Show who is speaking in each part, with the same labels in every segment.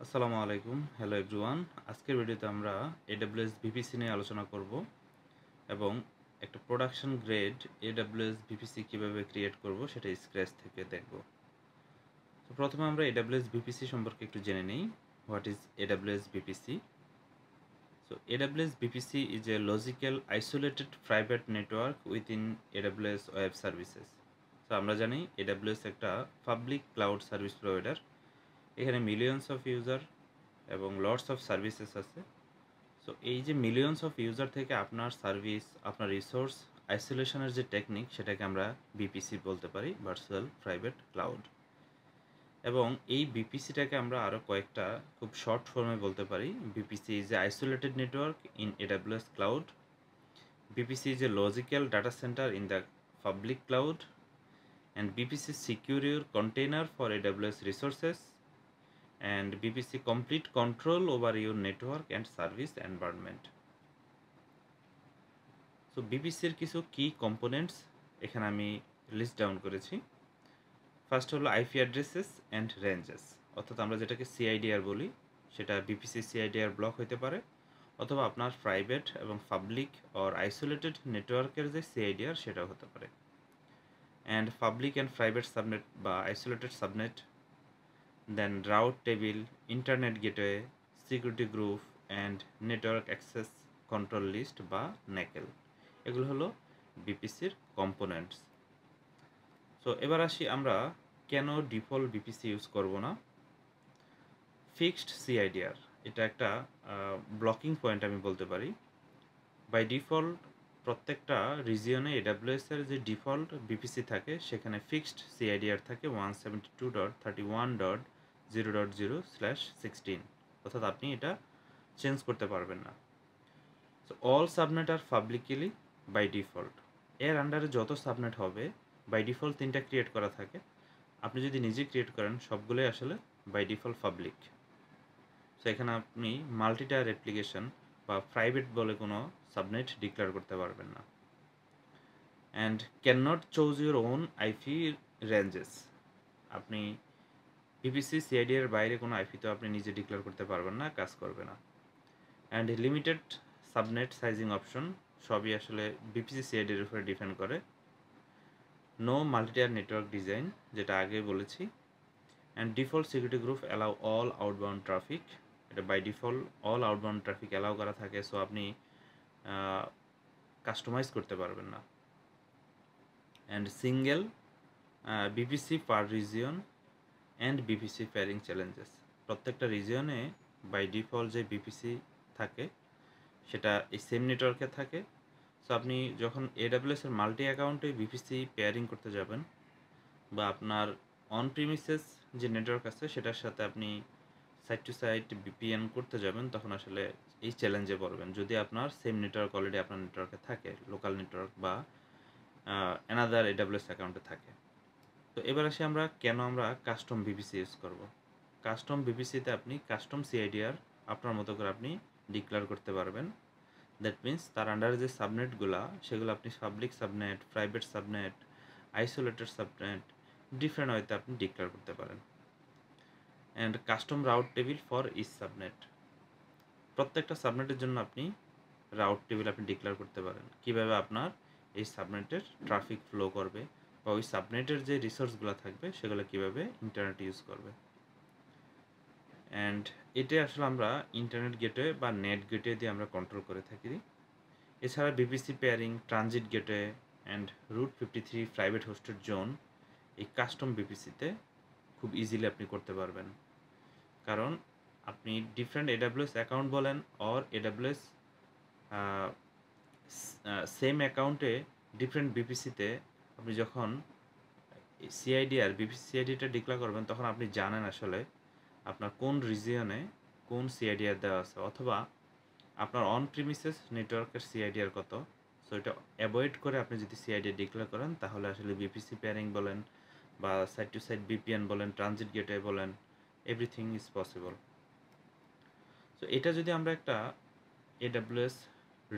Speaker 1: আসসালামু আলাইকুম, hello everyone. আজকের ভিডিওতে আমরা AWS VPC নিয়ে আলোচনা করব এবং একটা প্রোডাকশন গ্রেড AWS VPC কিভাবে ক্রিয়েট করব সেটা স্ক্র্যাচ থেকে দেখব। তো প্রথমে আমরা AWS VPC সম্পর্কে একটু জেনে নিই। What is AWS VPC? So AWS VPC is a logical isolated private network within AWS Web Services. So আমরা জানি AWS একটা পাবলিক ক্লাউড সার্ভিস প্রোভাইডার। এখানে মিলিয়নস অফ ইউজার এবং লটস অফ সার্ভিসেস আছে। সো এই যে মিলিয়নস অফ ইউজার থেকে আপনার সার্ভিস, আপনার রিসোর্স আইসোলেশনের যে টেকনিক সেটাকে আমরা বিপিসি বলতে পারি, ভার্চুয়াল প্রাইভেট ক্লাউড। এবং এই বিপিসিটাকে আমরা আরও কয়েকটা খুব শর্ট ফর্মে বলতে পারি। BPC is a isolated network in AWS cloud, BPC is a logical data centre in the public cloud, and BPC secure your container for AWS resources, and BPC complete control over your network and service environment. So BPC এর কিছু কি components এখানে আমি list down করেছি। First হলো IP addresses and ranges, অর্থাৎ আমরা যেটাকে সিআইডিআর বলি, সেটা বিপিসি সিআইডিআর ব্লক হতে পারে, অথবা আপনার প্রাইভেট এবং পাবলিক অর আইসোলেটেড নেটওয়ার্কের যে সিআইডিআর সেটাও হতে পারে। And public and private subnet বা isolated subnet, then route table, internet gateway, security group and network access control list বা নেকেল, এগুলো হলো বিপিসির কম্পোনেন্টস। সো এবার আসি আমরা কেন ডিফল্ট বিপিসি ইউজ করব না। ফিক্সড সিআইডিআর এটা একটা ব্লকিং পয়েন্ট আমি বলতে পারি। বাই ডিফল্ট প্রত্যেকটা রিজিয়নে AWS এর যে ডিফল্ট বিপিসি থাকে সেখানে ফিক্সড সিআইডিআর থাকে 172.31.0.0/16, অর্থাৎ আপনি এটা চেঞ্জ করতে পারবেন না। So all subnet are publicly by default, এর আন্ডারে যত সাবনেট হবে বাই ডিফল্ট 3টা ক্রিয়েট করা থাকে। আপনি যদি নিজে ক্রিয়েট করেন সবগুলোই আসলে বাই ডিফল্ট পাবলিক। সো এখানে আপনি মাল্টিটায়ার অ্যাপ্লিকেশন বা প্রাইভেট বলে কোনো সাবনেট ডিক্লেয়ার করতে পারবেন না। And can not choose your own IP ranges, আপনি বিপিসি সিআইডি এর বাইরে কোনো আইপি তো আপনি নিজে ডিক্লেয়ার করতে পারবেন না, কাজ করবে না। And limited subnet sizing option, সবই আসলে বিপিসি সিআইডি এর উপরে ডিপেন্ড করে। নো মাল্টিটায়ার নেটওয়ার্ক ডিজাইন, যেটা আগে বলেছি। And default security group allow all outbound traffic, এটা by default all outbound traffic allow করা থাকে, সো আপনি কাস্টমাইজ করতে পারবেন না। And single VPC per region and VPC peering challenges, প্রত্যেকটা রিজিয়নে বাই ডিফল্ট যে বিপিসি থাকে সেটা এই সেম নেটওয়ার্কে থাকে। সো আপনি যখন AWS এর মাল্টি অ্যাকাউন্টে বিপিসি পেয়ারিং করতে যাবেন বা আপনার অন প্রিমিসেস যে নেটওয়ার্ক আছে সেটার সাথে আপনি সাইট টু সাইট VPN করতে যাবেন, তখন আসলে এই চ্যালেঞ্জে পড়বেন যদি আপনার সেম নেটওয়ার্ক অলরেডি আপনার নেটওয়ার্কে থাকে, লোকাল নেটওয়ার্ক বা অ্যানাদার AWS অ্যাকাউন্টে থাকে। তো এবার আসি আমরা কেন আমরা কাস্টম বিপিসি ইউজ করব। কাস্টম বিপিসিতে আপনি কাস্টম সিআইডিআর আপনার মতো করে আপনি ডিক্লেয়ার করতে পারবেন। দ্যাট মিন্স তার আন্ডারে যে সাবনেটগুলো সেগুলো আপনি public subnet, private subnet, isolated subnet different ওয়েতে আপনি ডিক্লেয়ার করতে পারেন। And custom route table for each subnet, প্রত্যেকটা সাবনেটের জন্য আপনি রাউট টেবিল আপনি ডিক্লেয়ার করতে পারেন, কিভাবে আপনার এই সাবনেটের ট্রাফিক ফ্লো করবে বা ওই সাবনেটের যে রিসোর্সগুলো থাকবে সেগুলো কিভাবে ইন্টারনেট ইউজ করবে। অ্যান্ড এটা আসলে আমরা ইন্টারনেট গেটওয়ে বা নেট গেটওয়ে দিয়ে আমরা কন্ট্রোল করে থাকি। এছাড়া VPC peering, transit gateway and route 53 private hosted zone এই কাস্টম বিপিসিতে খুব ইজিলি আপনি করতে পারবেন, কারণ আপনি ডিফারেন্ট AWS অ্যাকাউন্ট বলেন অর AWS সেম অ্যাকাউন্টে ডিফারেন্ট বিপিসিতে আপনি যখন সিআইডিআর বিপিসি সিআইডিটা ডিক্লেয়ার করবেন তখন আপনি জানেন আসলে আপনার কোন রিজিয়নে কোন সিআইডিআর দেওয়া আছে, অথবা আপনার অন প্রিমিসেস নেটওয়ার্কের সিআইডিআর কত। সো এটা অ্যাভয়েড করে আপনি যদি সিআইডিআর ডিক্লেয়ার করেন তাহলে আসলে বিপিসি পেয়ারিং বলেন বা সাইট টু সাইট VPN বলেন, ট্রানজিট গেটওয়ে বলেন, এভরিথিং ইজ পসিবল। সো এটা যদি আমরা একটা AWS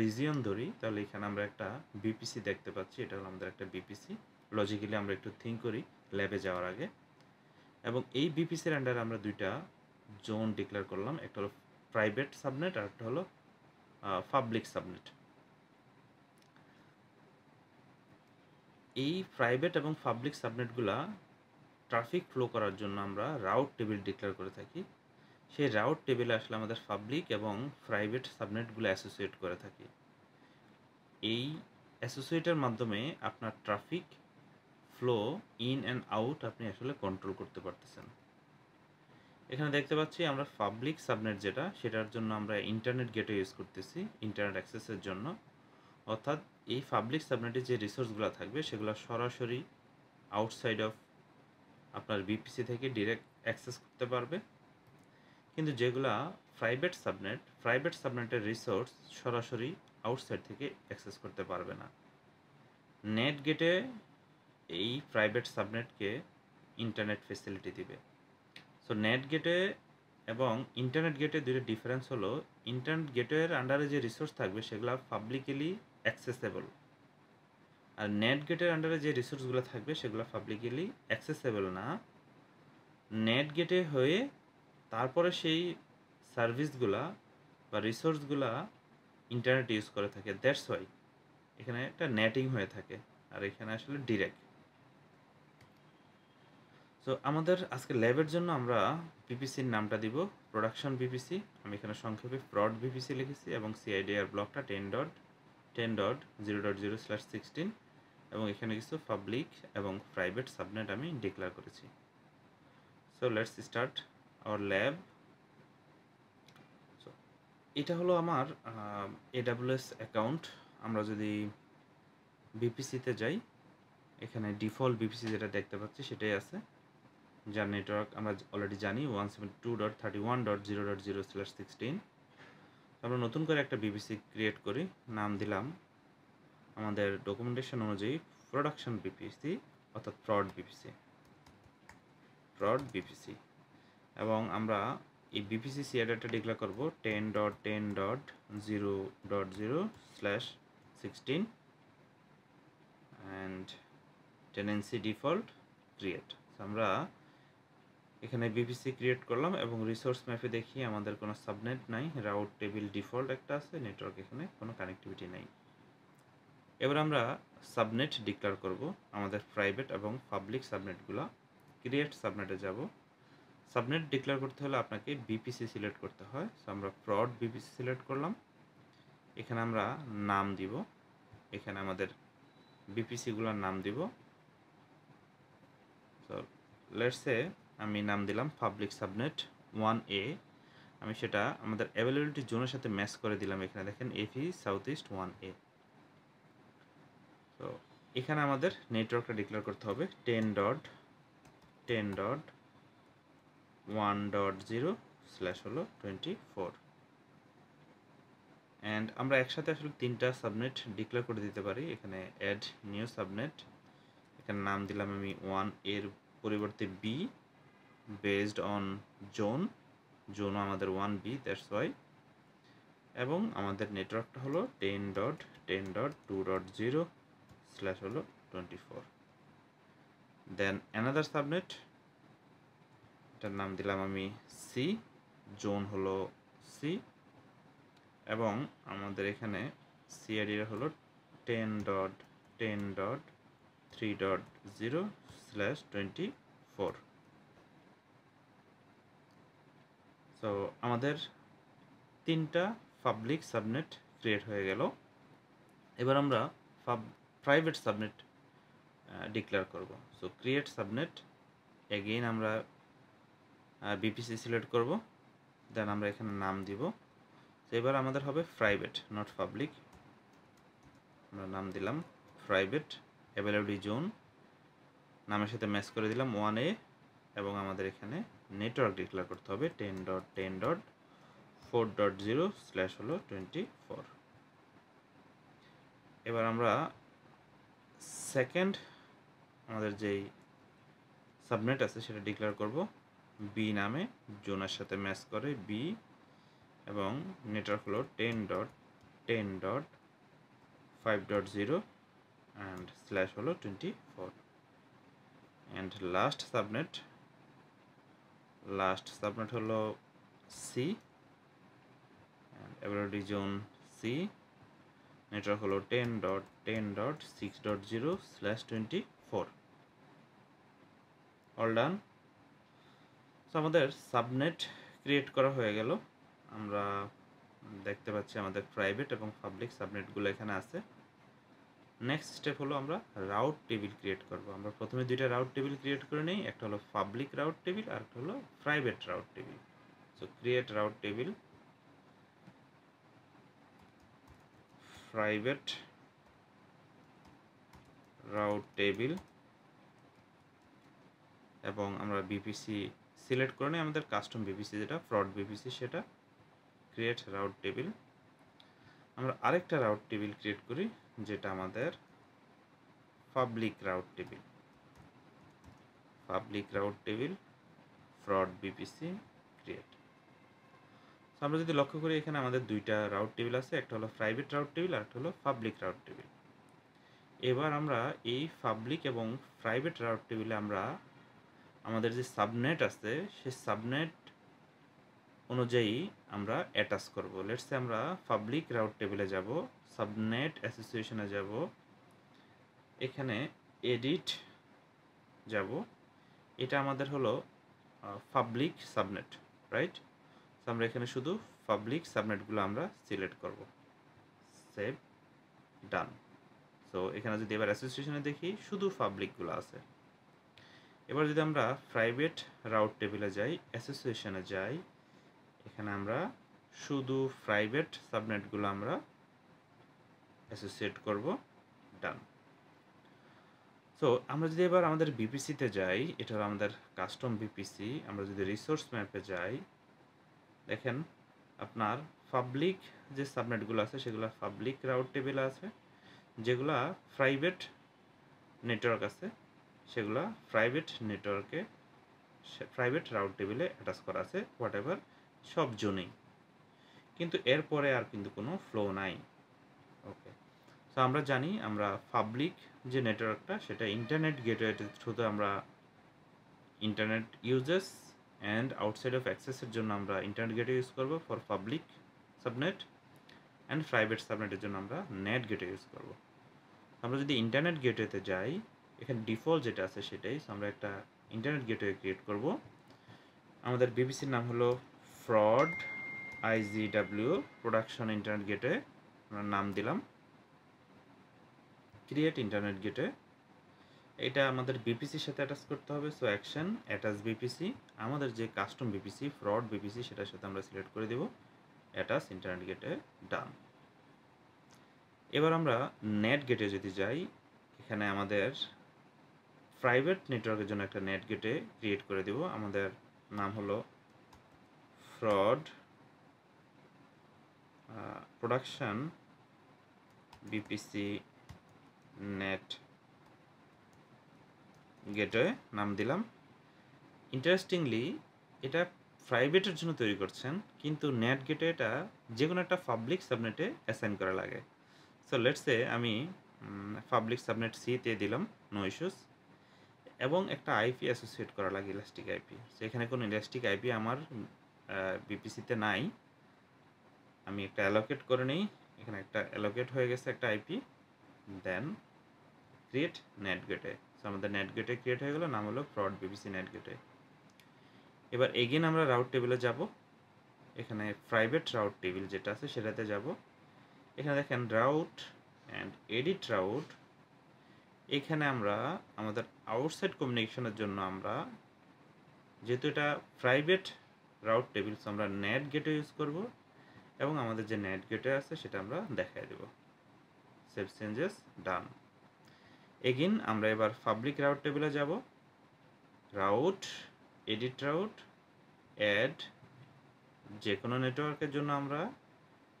Speaker 1: রিজিয়ন ধরি তাহলে এখানে আমরা একটা বিপিসি দেখতে পাচ্ছি, এটা হলো আমাদের একটা বিপিসি। লজিক্যালি আমরা একটু থিঙ্ক করি ল্যাবে যাওয়ার আগে, এবং এই বিপিসির আন্ডারে আমরা দুইটা জোন ডিক্লেয়ার করলাম, একটা হলো প্রাইভেট সাবনেট আর একটা হলো পাবলিক সাবনেট। এই প্রাইভেট এবং পাবলিক সাবনেটগুলা ট্রাফিক ফ্লো করার জন্য আমরা রাউট টেবিল ডিক্লেয়ার করে থাকি। সেই রাউট টেবিলে আসলে আমাদের পাবলিক এবং প্রাইভেট সাবনেটগুলো অ্যাসোসিয়েট করে থাকি। এই অ্যাসোসিয়েটের মাধ্যমে আপনার traffic flow in and out আপনি আসলে কন্ট্রোল করতে পারতেছেন। এখানে দেখতে পাচ্ছি আমরা পাবলিক সাবনেট যেটা, সেটার জন্য আমরা ইন্টারনেট গেটওয়ে ইউজ করতেছি ইন্টারনেট অ্যাক্সেসের জন্য। অর্থাৎ এই পাবলিক সাবনেটে যে রিসোর্সগুলো থাকবে সেগুলো সরাসরি আউটসাইড অফ আপনার বিপিসি থেকে ডিরেক্ট অ্যাক্সেস করতে পারবে। কিন্তু যেগুলা প্রাইভেট সাবনেটের রিসোর্স সরাসরি আউটসাইড থেকে অ্যাক্সেস করতে পারবে না। নেট গেটে এই প্রাইভেট সাবনেটকে ইন্টারনেট ফেসিলিটি দিবে। সো নেট গেটে এবং ইন্টারনেট গেটে দুটো ডিফারেন্স হলো, ইন্টারনেট গেটের আন্ডারে যে রিসোর্স থাকবে সেগুলো পাবলিকলি অ্যাক্সেসেবল, আর নেট গেটের আন্ডারে যে রিসোর্সগুলো থাকবে সেগুলো পাবলিকলি অ্যাক্সেসেবল না। নেট গেটে হয়ে তারপরে সেই সার্ভিসগুলা বা রিসোর্সগুলা ইন্টারনেট ইউজ করে থাকে, দ্যাটস ওয়াই এখানে একটা নেটিং হয়ে থাকে, আর এখানে আসলে ডিরেক্ট। সো আমাদের আজকে ল্যাবের জন্য আমরা বিপিসির নামটা দিব প্রোডাকশন বিপিসি। আমি এখানে সংক্ষেপে প্রড বিপিসি লিখেছি এবং সিআইডিআর ব্লকটা 10.10.0.0/16 এবং এখানে কিছু পাবলিক এবং প্রাইভেট সাবনেট আমি ডিক্লেয়ার করেছি। So let's start our lab. So এটা হলো আমার AWS অ্যাকাউন্ট। আমরা যদি বিপিসিতে যাই, এখানে ডিফল্ট বিপিসি যেটা দেখতে পাচ্ছি সেটাই আছে, যার নেটওয়ার্ক আমরা অলরেডি জানি 172.31.0.0/16। আমরা নতুন করে একটা বিপিসি ক্রিয়েট করি, নাম দিলাম আমাদের ডকুমেন্টেশন অনুযায়ী প্রোডাকশন বিপিসি অর্থাৎ প্রড বিপিসি। এবং আমরা এই বিপিসি সিআইডিটা ডিক্লেয়ার করব 10.10.0.0/16 অ্যান্ড টেনেন্সি ডিফল্ট ক্রিয়েট। আমরা এখানে বিপিসি ক্রিয়েট করলাম এবং রিসোর্স ম্যাপে দেখি আমাদের কোনো সাবনেট নাই, রাউট টেবিল ডিফল্ট একটা আছে, নেটওয়ার্ক এখানে কোনো কানেক্টিভিটি নাই। এবার আমরা সাবনেট ডিক্লেয়ার করব আমাদের প্রাইভেট এবং পাবলিক সাবনেটগুলো। ক্রিয়েট সাবনেটে যাব। সাবনেট ডিক্লেয়ার করতে হলে আপনাকে বিপিসি সিলেক্ট করতে হয়। সো আমরা প্রড বিপিসি সিলেক্ট করলাম, এখানে আমরা নাম দিব, এখানে আমাদের বিপিসিগুলোর নাম দিব। সো লেটস সে আমি নাম দিলাম পাবলিক সাবনেট 1A। আমি সেটা আমাদের অ্যাভেলেবিলিটি জোনের সাথে ম্যাচ করে দিলাম। এখানে দেখেন এফি সাউথ ইস্ট 1A। তো এখানে আমাদের নেটওয়ার্কটা ডিক্লেয়ার করতে হবে 10.10.1.0/24 অ্যান্ড আমরা একসাথে আসলে তিনটা সাবনেট ডিক্লেয়ার করে দিতে পারি। এখানে অ্যাড নিউ সাবনেট, এখানে নাম দিলাম আমি 1 এর পরিবর্তে বি, বেসড অন জোনও আমাদের 1B, দ্যাটস ওয়াই। এবং আমাদের নেটওয়ার্কটা হলো 10.10.2.0/24। দেন অ্যানাদার সাবনেট, এটার নাম দিলাম আমি সি, জোন হলো সি, এবং আমাদের এখানে সিআইডি হলো 10.10.3.0/24। সো আমাদের তিনটা পাবলিক সাবনেট ক্রিয়েট হয়ে গেল। এবার আমরা প্রাইভেট সাবনেট ডিক্লেয়ার করব। সো ক্রিয়েট সাবনেট, এগেইন আমরা বিপিসি সিলেক্ট করব, দেন আমরা এখানে নাম দিব। তো এবার আমাদের হবে প্রাইভেট, নট পাবলিক। আমরা নাম দিলাম প্রাইভেট, অ্যাভেলেবিলিটি জোন নামের সাথে ম্যাচ করে দিলাম 1A, এবং আমাদের এখানে নেটওয়ার্ক ডিক্লেয়ার করতে হবে 10.10.4.0/24। এবার আমরা সেকেন্ড আমাদের যেই সাবনেট আছে সেটা ডিক্লেয়ার করব বি নামে, জোনের সাথে ম্যাচ করে বি, এবং নেটওয়ার্ক হলো 10.10.5.0 অ্যান্ড স্ল্যাশ হলো 24। And last subnet last subnet হলো C, availability zone C, network হলো 10.10.6.0/24। All done. সো আমাদের সাবনেট ক্রিয়েট করা হয়ে গেল। আমরা দেখতে পাচ্ছি আমাদের প্রাইভেট এবং পাবলিক সাবনেটগুলো এখানে আছে। নেক্সট স্টেপ হলো আমরা রাউট টেবিল ক্রিয়েট করব। আমরা প্রথমে দুইটা রাউট টেবিল ক্রিয়েট করে নিই, একটা হলো পাবলিক রাউট টেবিল আর একটা হলো private route table. So create route table, private route table, এবং আমরা বিপিসি সিলেক্ট করে নিই, আমাদের কাস্টম বিপিসি যেটা ফ্রড বিপিসি সেটা। Create route table. আমরা আরেকটা রাউট টেবিল ক্রিয়েট করি যেটা আমাদের public route table. Public route table fraud BPC create. আমরা যদি লক্ষ্য করি এখানে আমাদের দুইটা রাউট টেবিল আছে, একটা হলো প্রাইভেট রাউট টেবিল আর একটা হলো পাবলিক রাউট টেবিল। এবার আমরা এই পাবলিক এবং প্রাইভেট রাউট টেবিলে আমরা আমাদের যে সাবনেট আছে সেই সাবনেট অনুযায়ী আমরা অ্যাটাচ করব। লেটস সে আমরা পাবলিক রাউট টেবিলে যাব, সাবনেট অ্যাসোসিয়েশনে যাব, এখানে এডিট যাব, এটা আমাদের হলো পাবলিক সাবনেট, রাইট? সো আমরা এখানে শুধু পাবলিক সাবনেটগুলো আমরা সিলেক্ট করব, সেভ, ডান। সো এখানে যদি এবার অ্যাসোসিয়েশনে দেখি শুধু পাবলিকগুলো আছে। এবার যদি আমরা প্রাইভেট রাউট টেবিলে যাই, অ্যাসোসিয়েশনে যাই, এখানে আমরা শুধু প্রাইভেট সাবনেটগুলো আমরা অ্যাসোসিয়েট করব, ডান। সো আমরা যদি এবার আমাদের বিপিসিতে যাই, এটা হলো আমাদের কাস্টম বিপিসি। আমরা যদি রিসোর্স ম্যাপে যাই, দেখেন আপনার পাবলিক যে সাবনেটগুলো আছে সেগুলো পাবলিক রাউট টেবিলে আছে, যেগুলা প্রাইভেট নেটওয়ার্ক আছে সেগুলা প্রাইভেট নেটওয়ার্কে প্রাইভেট রাউট টেবিলে অ্যাটাচ করা আছে, হোয়াট এভার সব জোনেই। কিন্তু এরপরে আর কিন্তু কোনো ফ্লো নাই। ওকে, সো আমরা জানি আমরা পাবলিক যে নেটওয়ার্কটা সেটা ইন্টারনেট গেটওয়ে থ্রুতে আমরা internet uses and outside of অ্যাক্সেসের জন্য আমরা ইন্টারনেট গেটওয়ে ইউজ করব for public subnet, and private সাবনেটের জন্য আমরা নেট গেটওয়ে ইউজ করব। আমরা যদি ইন্টারনেট গেটওয়েতে যাই, এখানে ডিফল্ট যেটা আছে সেটাই। সো আমরা একটা ইন্টারনেট গেটওয়ে ক্রিয়েট করব। আমাদের বিবিসির নাম হলো fraud IGW production internet gateway, আমরা নাম দিলাম ক্রিয়েট ইন্টারনেট গেটওয়ে। এটা আমাদের বিপিসির সাথে অ্যাটাচ করতে হবে। সো অ্যাকশন অ্যাটাচ বিপিসি, আমাদের যে কাস্টম বিপিসি ফ্রড বিপিসি সেটার সাথে আমরা সিলেক্ট করে দেব অ্যাটাচ ইন্টারনেট গেটওয়ে, ডান। এবার আমরা নেট গেটে যদি যাই, এখানে আমাদের প্রাইভেট নেটওয়ার্কের জন্য একটা নেট গেটে ক্রিয়েট করে দেব। আমাদের নাম হলো fraud production BPC net gateway নাম দিলাম। ইন্টারেস্টিংলি এটা প্রাইভেটের জন্য তৈরি করছেন, কিন্তু নেট গেটওয়েটা যে কোনো একটা পাবলিক সাবনেটে অ্যাসাইন করা লাগে। সো লেটস সে আমি পাবলিক সাবনেট সিতে দিলাম, নো ইস্যুস, এবং একটা আইপি অ্যাসোসিয়েট করা লাগে, ইলাস্টিক আইপি। সেখানে কোনো ইলাস্টিক আইপি আমার বিপিসিতে নাই, আমি একটা অ্যালোকেট করে নিই। এখানে একটা অ্যালোকেট হয়ে গেছে একটা আইপি, দেন ক্রিয়েট নেট গেটওয়ে। সো আমাদের নেট গেটওয়ে ক্রিয়েট হয়ে গেল, নাম হলো ফ্রড বিপিসি নেট গেটওয়ে। এবার এগেন আমরা রাউট টেবিলে যাব, এখানে প্রাইভেট রাউট টেবিল যেটা আছে সেটাতে যাব। এখানে দেখেন রাউট অ্যান্ড এডিট রাউট, এখানে আমরা আমাদের আউটসাইড কমিউনিকেশনের জন্য আমরা যেহেতু এটা প্রাইভেট রাউট টেবিল, আমরা নেট গেটওয়ে ইউজ করব, এবং আমাদের যে নেট গেটওয়ে আছে সেটা আমরা দেখাই দেব। সেভ চেঞ্জেস, ডান। এগেইন আমরা এবার পাবলিক রাউট টেবিলে যাব, রাউট এডিট রাউট অ্যাড, যে কোনো নেটওয়ার্কের জন্য আমরা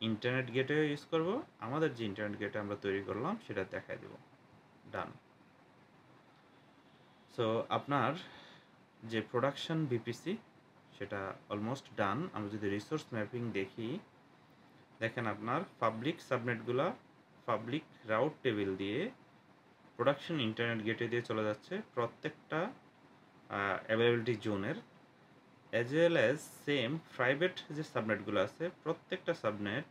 Speaker 1: ইন্টারনেট গেটওয়ে ইউজ করব, আমাদের যে ইন্টারনেট গেটওয়ে আমরা তৈরি করলাম সেটা দেখাই দেব, ডান। সো আপনার যে প্রোডাকশন বিপিসি সেটা অলমোস্ট ডান। আমরা যদি রিসোর্স ম্যাপিং দেখি, দেখেন আপনার পাবলিক সাবনেটগুলো পাবলিক রাউট টেবিল দিয়ে প্রোডাকশন ইন্টারনেট গেটওয়ে দিয়ে চলে যাচ্ছে প্রত্যেকটা অ্যাভেলেবিলিটি জোনের, as well as same private যে সাবনেটগুলো আছে প্রত্যেকটা সাবনেট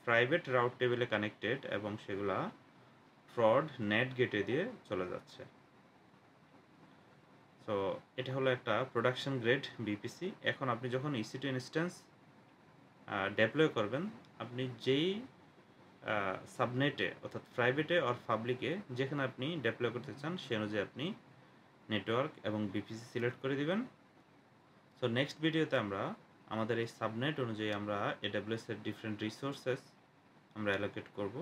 Speaker 1: প্রাইভেট রাউট টেবিলে কানেক্টেড এবং সেগুলা ফ্রড নেট গেটে দিয়ে চলে যাচ্ছে। সো এটা হলো একটা প্রোডাকশন গ্রেড বিপিসি। এখন আপনি যখন EC2 ইনস্ট্যান্স ডেপ্লয় করবেন, আপনি যেই সাবনেটে অর্থাৎ প্রাইভেটে অর পাবলিকে যেখানে আপনি ডেপ্লয় করতে চান সে অনুযায়ী আপনি নেটওয়ার্ক এবং বিপিসি সিলেক্ট করে দিবেন। সো নেক্সট ভিডিওতে আমরা আমাদের এই সাবনেট অনুযায়ী আমরা AWS এর ডিফারেন্ট রিসোর্সেস আমরা অ্যালোকেট করব।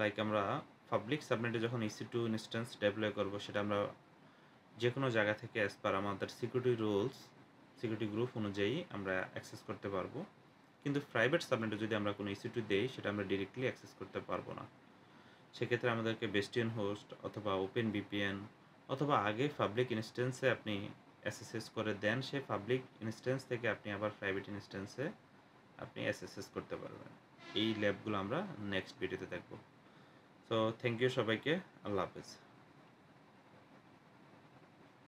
Speaker 1: লাইক আমরা পাবলিক সাবনেটে যখন EC2 ইনস্ট্যান্স ডেপ্লয় করব সেটা আমরা যে কোনো জায়গা থেকে অ্যাজ পার আমাদের সিকিউরিটি রুলস, সিকিউরিটি গ্রুপ অনুযায়ী আমরা অ্যাক্সেস করতে পারবো। কিন্তু প্রাইভেট সাবনেটে যদি আমরা কোনো EC2 দেই সেটা আমরা ডিরেক্টলি অ্যাক্সেস করতে পারবো না। সেক্ষেত্রে আমাদেরকে বেস্টিয়ন হোস্ট অথবা ওপেন VPN অথবা আগে পাবলিক ইনস্ট্যান্সে আপনি SSH করে দেন, সেই পাবলিক ইনস্ট্যান্স থেকে আপনি আবার প্রাইভেট ইনস্ট্যান্সে আপনি SSH করতে পারবেন। এই ল্যাবগুলো আমরা নেক্সট ভিডিওতে দেখব। সো থ্যাংক ইউ সবাইকে, আল্লাহ হাফেজ।